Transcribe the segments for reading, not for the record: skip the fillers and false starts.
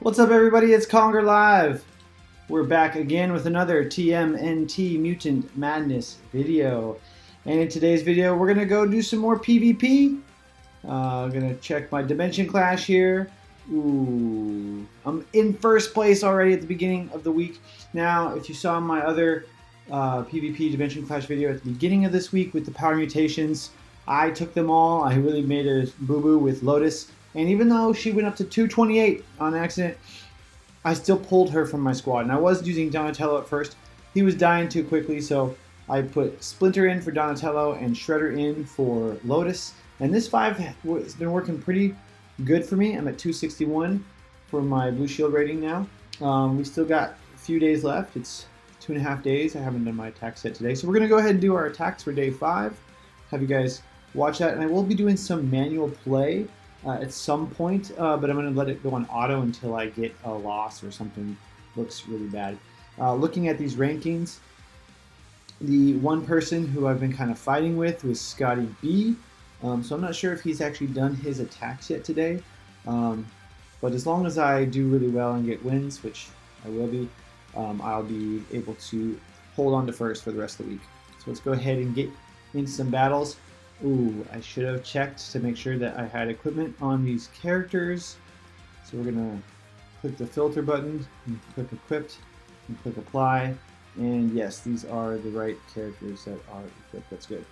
What's up, everybody? It's Conger Live. We're back again with another TMNT Mutant Madness video. And in today's video, we're going to go do some more PvP. I'm going to check my Dimension Clash here. Ooh, I'm in first place already at the beginning of the week. Now, if you saw my other PvP Dimension Clash video at the beginning of this week with the power mutations, I took them all. I really made a boo-boo with Lotus. And even though she went up to 228 on accident, I still pulled her from my squad. And I was using Donatello at first. He was dying too quickly, so I put Splinter in for Donatello and Shredder in for Lotus. And this 5 has been working pretty good for me. I'm at 261 for my blue shield rating now. We still got a few days left. It's 2.5 days. I haven't done my attack set today. So we're going to go ahead and do our attacks for day 5. Have you guys watch that. And I will be doing some manual play at some point, but I'm going to let it go on auto until I get a loss or something looks really bad. Looking at these rankings, the one person who I've been kind of fighting with was Scotty B. So I'm not sure if he's actually done his attacks yet today. But as long as I do really well and get wins, which I will be, I'll be able to hold on to first for the rest of the week. So let's go ahead and get into some battles. Ooh, I should have checked to make sure that I had equipment on these characters. So we're gonna click the filter button and click equipped and click apply. And yes, these are the right characters that are equipped. That's good.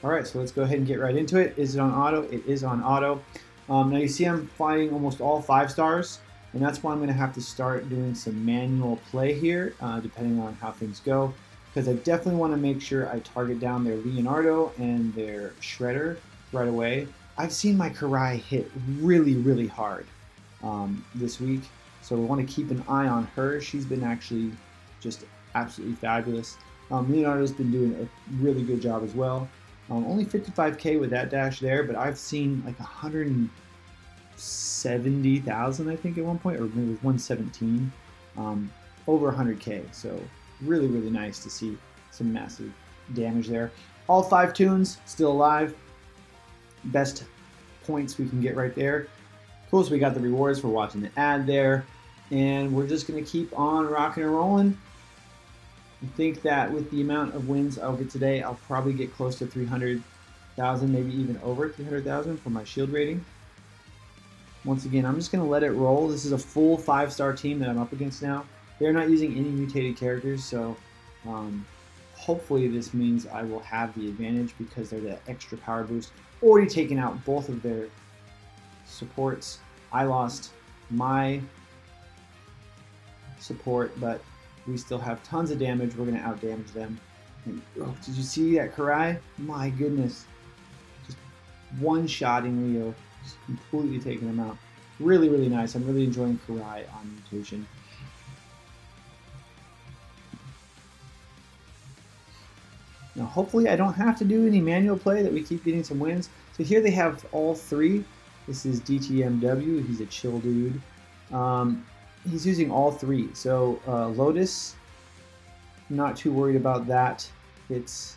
All right, so let's go ahead and get right into it. Is it on auto? It is on auto. Now you see I'm flying almost all 5 stars, and that's why I'm gonna have to start doing some manual play here, depending on how things go. Because I definitely want to make sure I target down their Leonardo and their Shredder right away. I've seen my Karai hit really, really hard this week, so we want to keep an eye on her. She's been actually just absolutely fabulous. Leonardo's been doing a really good job as well. Only 55k with that dash there, but I've seen like 170,000, I think, at one point, or maybe it was 117, over 100k. So really, really nice to see some massive damage there. All 5 tunes still alive. Best points we can get right there. Cool, so we got the rewards for watching the ad there. And we're just going to keep on rocking and rolling. I think that with the amount of wins I'll get today, I'll probably get close to 300,000, maybe even over 300,000 for my shield rating. Once again, I'm just going to let it roll. This is a full 5-star team that I'm up against now. They're not using any mutated characters, so hopefully this means I will have the advantage because they're the extra power boost. Already taken out both of their supports. I lost my support, but we still have tons of damage. We're going to out-damage them. And, oh, did you see that Karai? My goodness. Just one-shotting Leo. Just completely taking them out. Really, really nice. I'm really enjoying Karai on mutation. Now, hopefully I don't have to do any manual play, that we keep getting some wins. So here they have all 3. This is DTMW. He's a chill dude. He's using all 3. So Lotus, not too worried about that. It's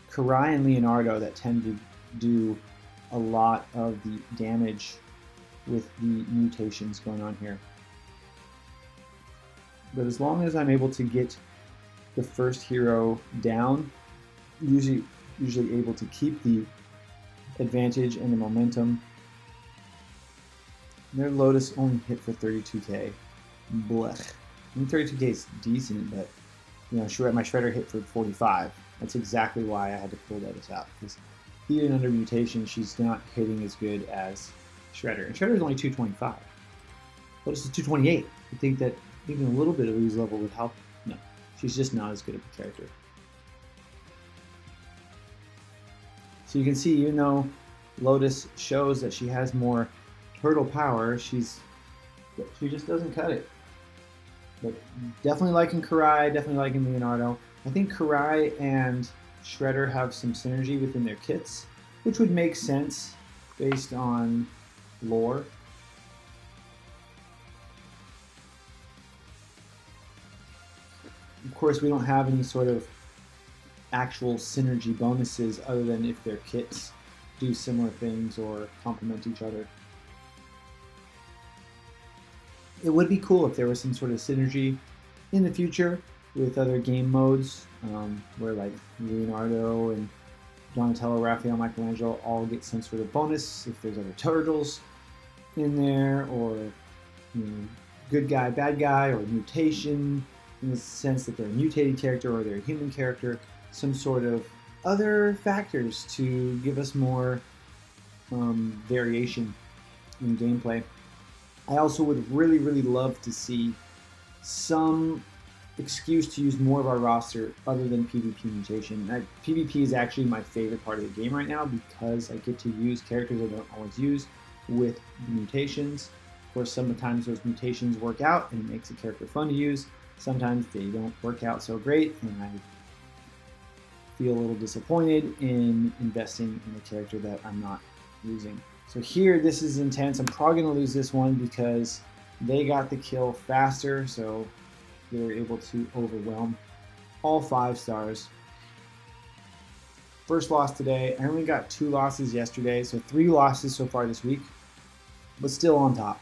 Karai and Leonardo that tend to do a lot of the damage with the mutations going on here. But as long as I'm able to get the first hero down, usually able to keep the advantage and the momentum. Their Lotus only hit for 32k. Blech. I mean, 32k is decent, but you know, my Shredder hit for 45. That's exactly why I had to pull Lotus out, because even under mutation, she's not hitting as good as Shredder. And Shredder is only 225. Lotus is 228. You think that even a little bit of lose level would help? No, she's just not as good of a character. So you can see, even though Lotus shows that she has more turtle power, she just doesn't cut it. But definitely liking Karai, definitely liking Leonardo. I think Karai and Shredder have some synergy within their kits, which would make sense based on lore. Of course, we don't have any sort of actual synergy bonuses other than if their kits do similar things or complement each other. It would be cool if there was some sort of synergy in the future with other game modes, where like Leonardo and Donatello, Raphael, Michelangelo all get some sort of bonus if there's other turtles in there, or good guy, bad guy, or mutation in the sense that they're a mutated character or they're a human character, some sort of other factors to give us more variation in gameplay. I also would really, really love to see some excuse to use more of our roster other than PvP mutation. PvP is actually my favorite part of the game right now because I get to use characters I don't always use with mutations. Of course, sometimes those mutations work out and it makes a character fun to use. Sometimes they don't work out so great and I feel a little disappointed in investing in a character that I'm not using. So here, this is intense. I'm probably going to lose this one because they got the kill faster, so they were able to overwhelm all 5 stars. First loss today. I only got 2 losses yesterday, so 3 losses so far this week, but still on top.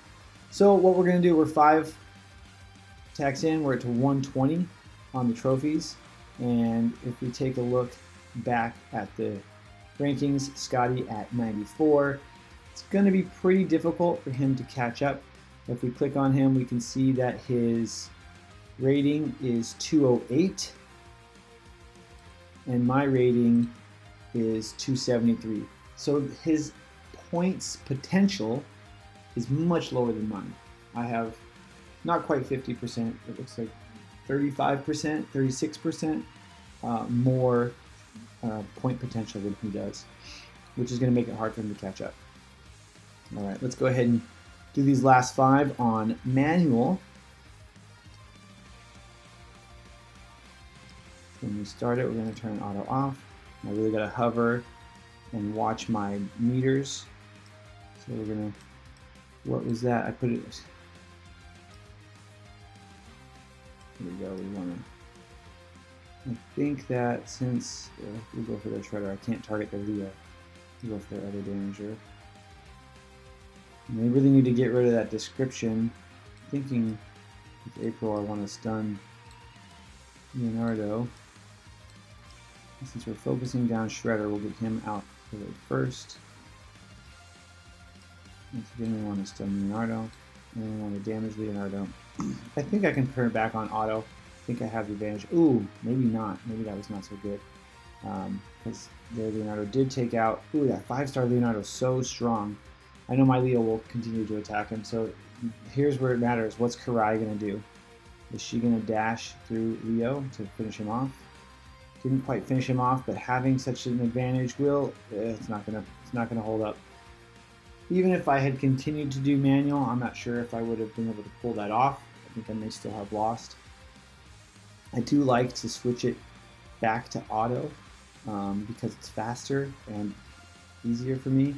So what we're going to do, we're 5 attacks in. We're at to 120 on the trophies. And if we take a look back at the rankings, Scotty at 94. It's going to be pretty difficult for him to catch up. If we click on him, we can see that his rating is 208 and my rating is 273. So his points potential is much lower than mine. I have not quite 50%, it looks like 35%, 36% more point potential than he does, which is going to make it hard for him to catch up. All right, let's go ahead and do these last 5 on manual. When we start it, we're going to turn auto off. I really got to hover and watch my meters. So we're going to, what was that? I put it, here we go, we want to, I think that since we'll go for their shredder, I can't target their Leo. We'll go for their other damager. And they really need to get rid of that description. I'm thinking with April I want to stun Leonardo. And since we're focusing down Shredder, we'll get him out the way first. Once again, we want to stun Leonardo. And then we want to damage Leonardo. I think I can turn it back on auto. I think I have the advantage. Ooh, maybe not. Maybe that was not so good. Because there Leonardo did take out. Ooh, that 5-star Leonardo is so strong. I know my Leo will continue to attack him. So here's where it matters. What's Karai going to do? Is she going to dash through Leo to finish him off? Didn't quite finish him off, but having such an advantage will, it's not gonna hold up. Even if I had continued to do manual, I'm not sure if I would have been able to pull that off. I think I may still have lost. I do like to switch it back to auto because it's faster and easier for me.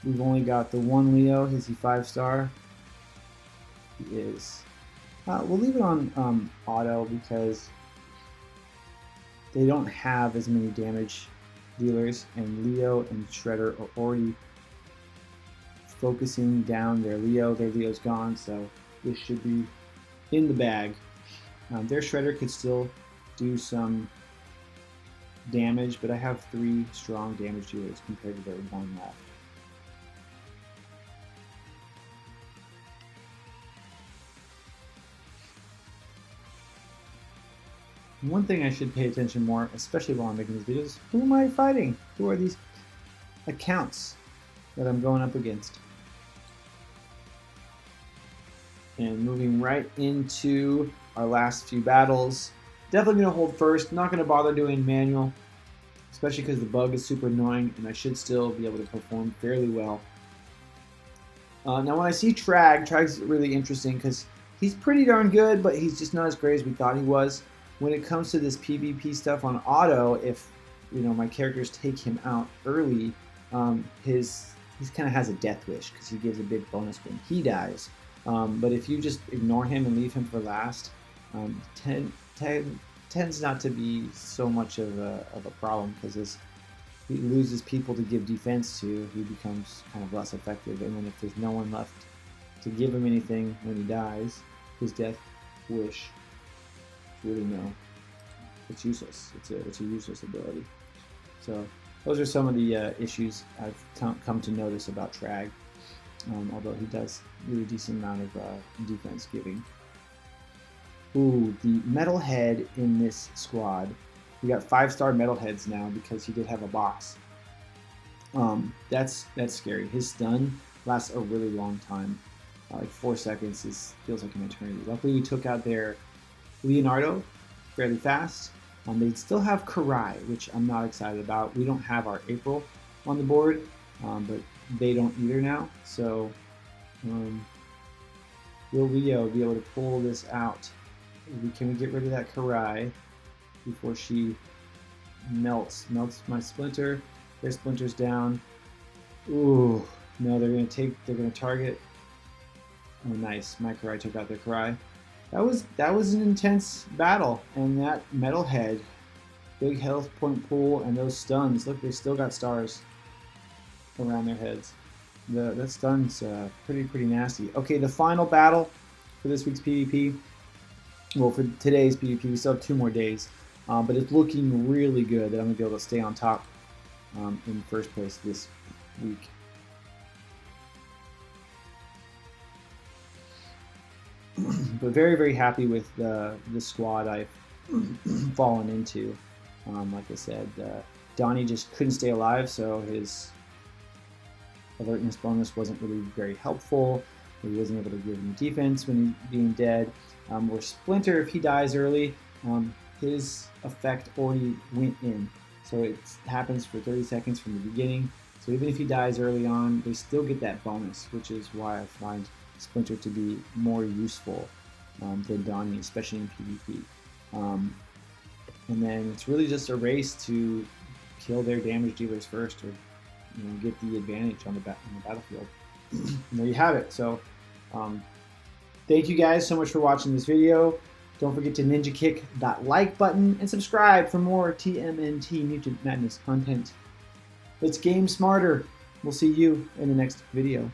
We've only got the one Leo. Is he 5-star? He is. We'll leave it on auto because they don't have as many damage dealers, and Leo and Shredder are already focusing down their Leo. Their Leo's gone, so this should be in the bag. Their Shredder could still do some damage, but I have 3 strong damage dealers compared to their 1 left. One thing I should pay attention more, especially while I'm making these videos, who am I fighting? Who are these accounts that I'm going up against? And moving right into our last few battles. Definitely going to hold first. Not going to bother doing manual, especially because the bug is super annoying and I should still be able to perform fairly well. Now when I see Trag's really interesting because he's pretty darn good, but he's just not as great as we thought he was. When it comes to this PvP stuff on auto, if my characters take him out early, he kind of has a death wish because he gives a big bonus when he dies. But if you just ignore him and leave him for last, tends not to be so much of a problem because he loses people to give defense to, he becomes kind of less effective. And then if there's no one left to give him anything when he dies. His death wish. Really no. It's useless. It's a useless ability. So those are some of the issues I've come to notice about Trag. Although he does really decent amount of defense giving. Ooh, the metalhead in this squad. We got 5-star metalheads now because he did have a box. That's scary. His stun lasts a really long time. Like 4 seconds feels like an eternity. Luckily, we took out their Leonardo fairly fast. They still have Karai, which I'm not excited about. We don't have our April on the board, but they don't either now. So, will Leo be able to pull this out? Can we get rid of that Karai before she melts my Splinter? Their Splinter's down. Ooh, no, they're gonna target. Oh, nice. My Karai took out their Karai. That was an intense battle, and that metalhead, big health point pool, and those stuns. Look, they still got stars around their heads. That stun's pretty nasty. Okay, the final battle for this week's PvP. Well, for today's PvP, we still have 2 more days, but it's looking really good that I'm gonna be able to stay on top in first place this week. But very happy with the squad I've fallen into. Like I said, Donnie just couldn't stay alive, so his alertness bonus wasn't really very helpful. He wasn't able to give him defense when he being dead. Where Splinter, if he dies early, his effect already went in. So it happens for 30 seconds from the beginning. So even if he dies early on, they still get that bonus, which is why I find Splinter to be more useful than Donnie, especially in PvP. And then it's really just a race to kill their damage dealers first, or get the advantage on the battlefield. And there you have it. So thank you guys so much for watching this video. Don't forget to ninja kick that like button and subscribe for more TMNT Mutant Madness content. Let's game smarter. We'll see you in the next video.